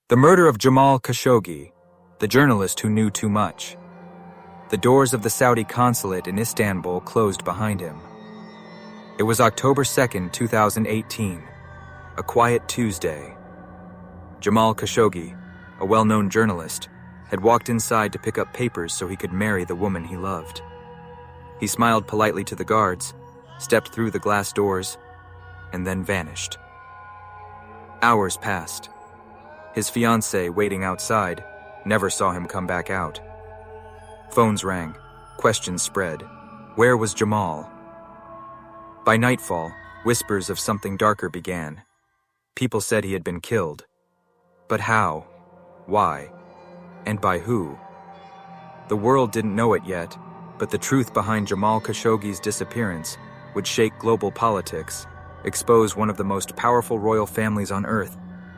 The murder of Jamal Khashoggi, the journalist who knew too much. The doors of the Saudi consulate in Istanbul closed behind him. It was October 2nd, 2018, a quiet Tuesday. Jamal Khashoggi, a well-known journalist, had walked inside to pick up papers so he could marry the woman he loved. He smiled politely to the guards, stepped through the glass doors, and then vanished. Hours passed. His fiancée, waiting outside, never saw him come back out. Phones rang. Questions spread. Where was Jamal? By nightfall, whispers of something darker began. People said he had been killed. But how? Why? And by who? The world didn't know it yet, but the truth behind Jamal Khashoggi's disappearance would shake global politics, expose one of the most powerful royal families on earth,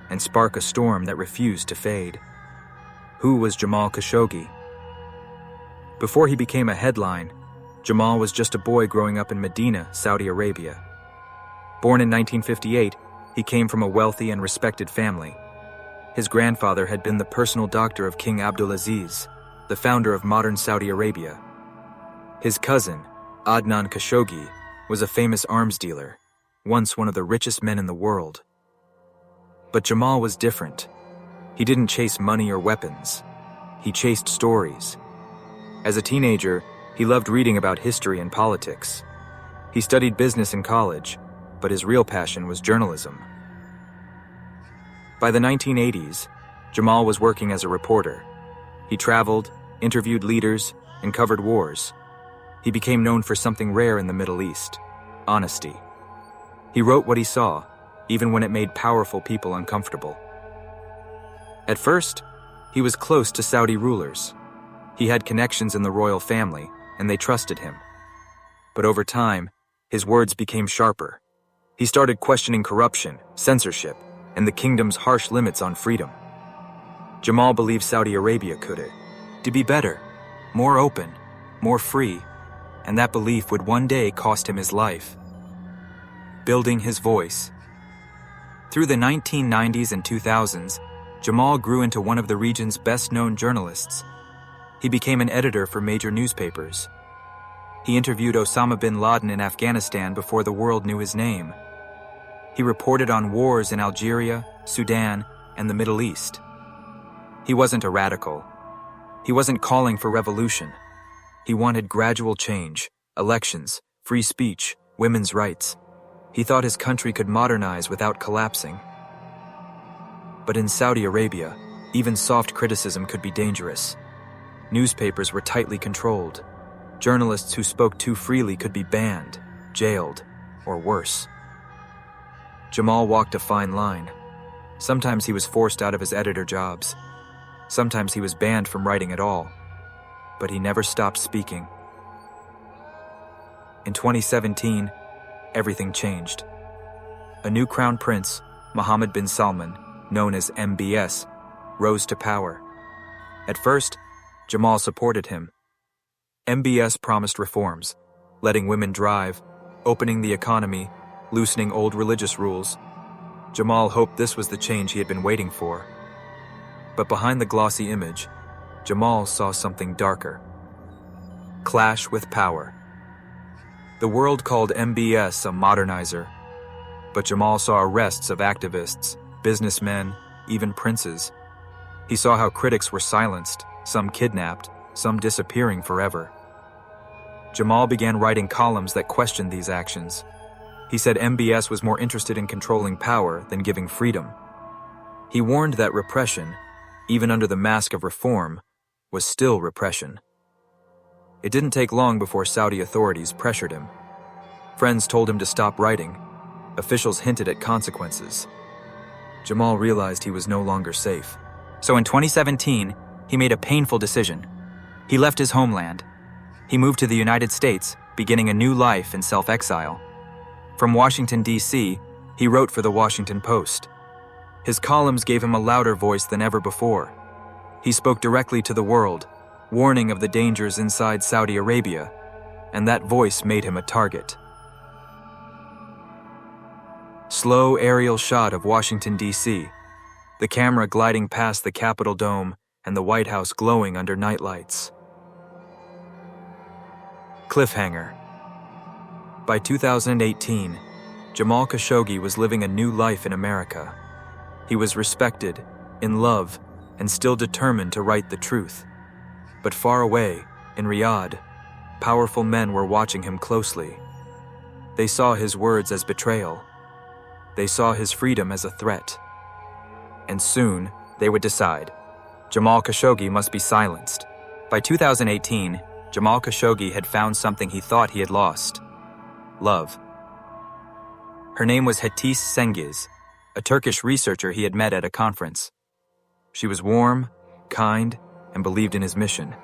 and spark a storm that refused to fade. Who was Jamal Khashoggi? Before he became a headline, Jamal was just a boy growing up in Medina, Saudi Arabia. Born in 1958, he came from a wealthy and respected family. His grandfather had been the personal doctor of King Abdulaziz, the founder of modern Saudi Arabia. His cousin, Adnan Khashoggi, was a famous arms dealer, once one of the richest men in the world. But Jamal was different. He didn't chase money or weapons. He chased stories. As a teenager, he loved reading about history and politics. He studied business in college, but his real passion was journalism. By the 1980s, Jamal was working as a reporter. He traveled, interviewed leaders, and covered wars. He became known for something rare in the Middle East: honesty. He wrote what he saw, even when it made powerful people uncomfortable. At first, he was close to Saudi rulers. He had connections in the royal family, and they trusted him. But over time, his words became sharper. He started questioning corruption, censorship, and the kingdom's harsh limits on freedom. Jamal believed Saudi Arabia could be better, more open, more free, and that belief would one day cost him his life. Building his voice. Through the 1990s and 2000s, Jamal grew into one of the region's best-known journalists. He became an editor for major newspapers. He interviewed Osama bin Laden in Afghanistan before the world knew his name. He reported on wars in Algeria, Sudan, and the Middle East. He wasn't a radical. He wasn't calling for revolution. He wanted gradual change, elections, free speech, women's rights. He thought his country could modernize without collapsing. But in Saudi Arabia, even soft criticism could be dangerous. Newspapers were tightly controlled. Journalists who spoke too freely could be banned, jailed, or worse. Jamal walked a fine line. Sometimes he was forced out of his editor jobs. Sometimes he was banned from writing at all. But he never stopped speaking. In 2017, everything changed. A new crown prince, Mohammed bin Salman, known as MBS, rose to power. At first, Jamal supported him. MBS promised reforms, letting women drive, opening the economy, loosening old religious rules. Jamal hoped this was the change he had been waiting for. But behind the glossy image, Jamal saw something darker. Clash with power. The world called MBS a modernizer, but Jamal saw arrests of activists, businessmen, even princes. He saw how critics were silenced, some kidnapped, some disappearing forever. Jamal began writing columns that questioned these actions. He said MBS was more interested in controlling power than giving freedom. He warned that repression, even under the mask of reform, was still repression. It didn't take long before Saudi authorities pressured him. Friends told him to stop writing. Officials hinted at consequences. Jamal realized he was no longer safe. So in 2017, he made a painful decision. He left his homeland. He moved to the United States, beginning a new life in self-exile. From Washington, D.C., he wrote for the Washington Post. His columns gave him a louder voice than ever before. He spoke directly to the world, warning of the dangers inside Saudi Arabia, and that voice made him a target. Slow aerial shot of Washington, D.C. the camera gliding past the Capitol Dome and the White House glowing under nightlights. Cliffhanger. By 2018, Jamal Khashoggi was living a new life in America. He was respected, in love, and still determined to write the truth. But far away, in Riyadh, powerful men were watching him closely. They saw his words as betrayal. They saw his freedom as a threat. And soon, they would decide. Jamal Khashoggi must be silenced. By 2018, Jamal Khashoggi had found something he thought he had lost: love. Her name was Hatice Cengiz, a Turkish researcher he had met at a conference. She was warm, kind, and believed in his mission.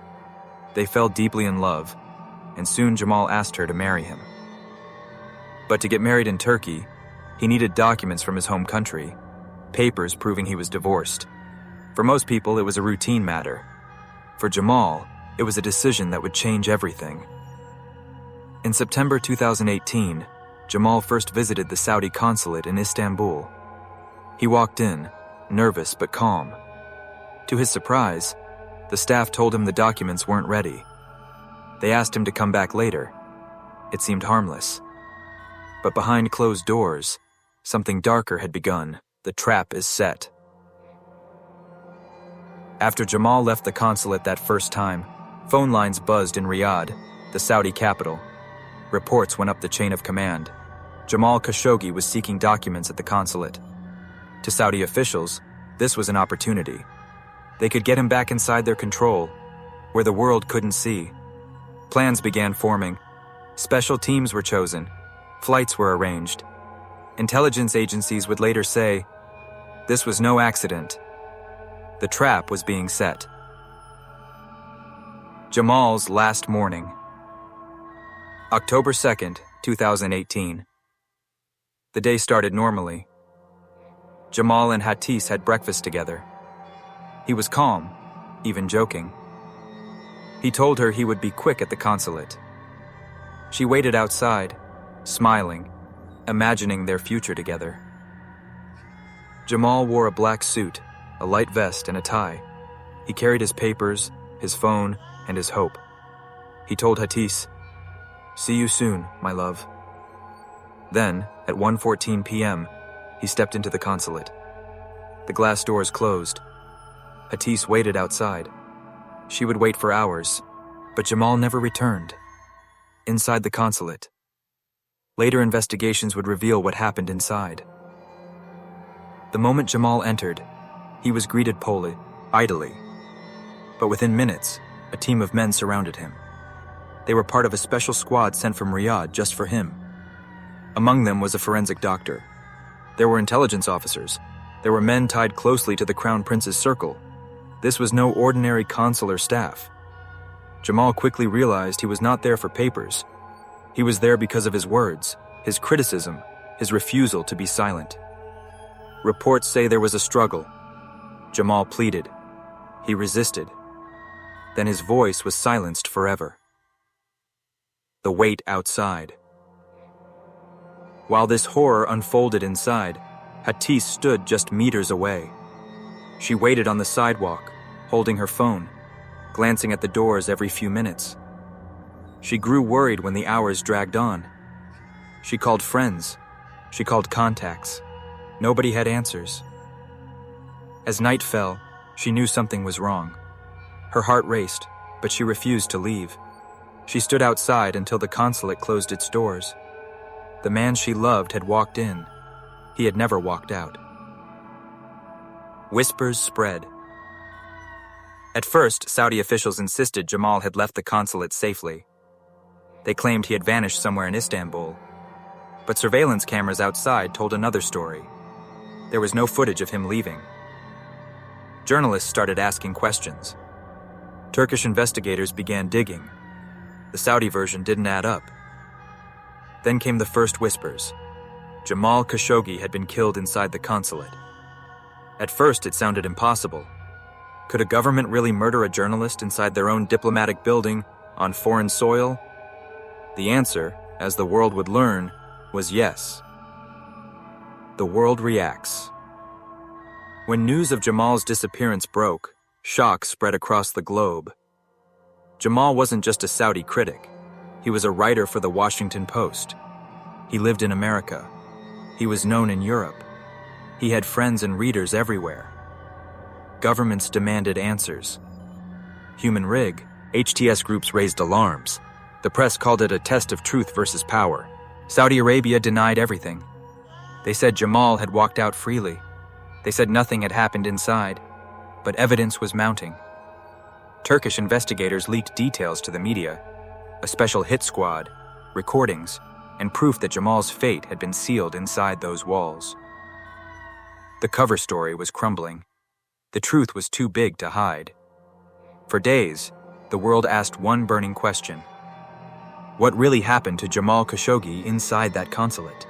They fell deeply in love, and soon Jamal asked her to marry him. But to get married in Turkey, he needed documents from his home country, papers proving he was divorced. For most people, it was a routine matter. For Jamal, it was a decision that would change everything. In September 2018, Jamal first visited the Saudi consulate in Istanbul. He walked in, nervous but calm. To his surprise, the staff told him the documents weren't ready. They asked him to come back later. It seemed harmless. But behind closed doors, something darker had begun. The trap is set. After Jamal left the consulate that first time, phone lines buzzed in Riyadh, the Saudi capital. Reports went up the chain of command. Jamal Khashoggi was seeking documents at the consulate. To Saudi officials, this was an opportunity. They could get him back inside their control, where the world couldn't see. Plans began forming. Special teams were chosen. Flights were arranged. Intelligence agencies would later say, this was no accident. The trap was being set. Jamal's last morning. October 2nd, 2018. The day started normally. Jamal and Hatice had breakfast together. He was calm, even joking. He told her he would be quick at the consulate. She waited outside, smiling, imagining their future together. Jamal wore a black suit, a light vest, and a tie. He carried his papers, his phone, and his hope. He told Hatice, "See you soon, my love." Then, at 1:14 p.m., he stepped into the consulate. The glass doors closed. Hatice waited outside. She would wait for hours, but Jamal never returned. Inside the consulate. Later investigations would reveal what happened inside. The moment Jamal entered, he was greeted idly. But within minutes, a team of men surrounded him. They were part of a special squad sent from Riyadh just for him. Among them was a forensic doctor. There were intelligence officers. There were men tied closely to the Crown Prince's circle. This was no ordinary consular staff. Jamal quickly realized he was not there for papers. He was there because of his words, his criticism, his refusal to be silent. Reports say there was a struggle. Jamal pleaded. He resisted. Then his voice was silenced forever. The wait outside. While this horror unfolded inside, Hatice stood just meters away. She waited on the sidewalk, holding her phone, glancing at the doors every few minutes. She grew worried when the hours dragged on. She called friends. She called contacts. Nobody had answers. As night fell, she knew something was wrong. Her heart raced, but she refused to leave. She stood outside until the consulate closed its doors. The man she loved had walked in. He had never walked out. Whispers spread. At first, Saudi officials insisted Jamal had left the consulate safely. They claimed he had vanished somewhere in Istanbul. But surveillance cameras outside told another story. There was no footage of him leaving. Journalists started asking questions. Turkish investigators began digging. The Saudi version didn't add up. Then came the first whispers. Jamal Khashoggi had been killed inside the consulate. At first, it sounded impossible. Could a government really murder a journalist inside their own diplomatic building on foreign soil? The answer, as the world would learn, was yes. The world reacts. When news of Jamal's disappearance broke, shock spread across the globe. Jamal wasn't just a Saudi critic. He was a writer for the Washington Post. He lived in America. He was known in Europe. He had friends and readers everywhere. Governments demanded answers. Human rig, HTS groups raised alarms. The press called it a test of truth versus power. Saudi Arabia denied everything. They said Jamal had walked out freely. They said nothing had happened inside, but evidence was mounting. Turkish investigators leaked details to the media, a special hit squad, recordings, and proof that Jamal's fate had been sealed inside those walls. The cover story was crumbling. The truth was too big to hide. For days, the world asked one burning question. What really happened to Jamal Khashoggi inside that consulate?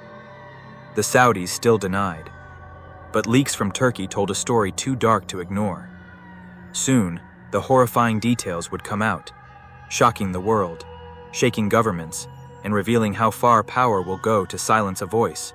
The Saudis still denied. But leaks from Turkey told a story too dark to ignore. Soon, the horrifying details would come out, shocking the world, shaking governments, and revealing how far power will go to silence a voice.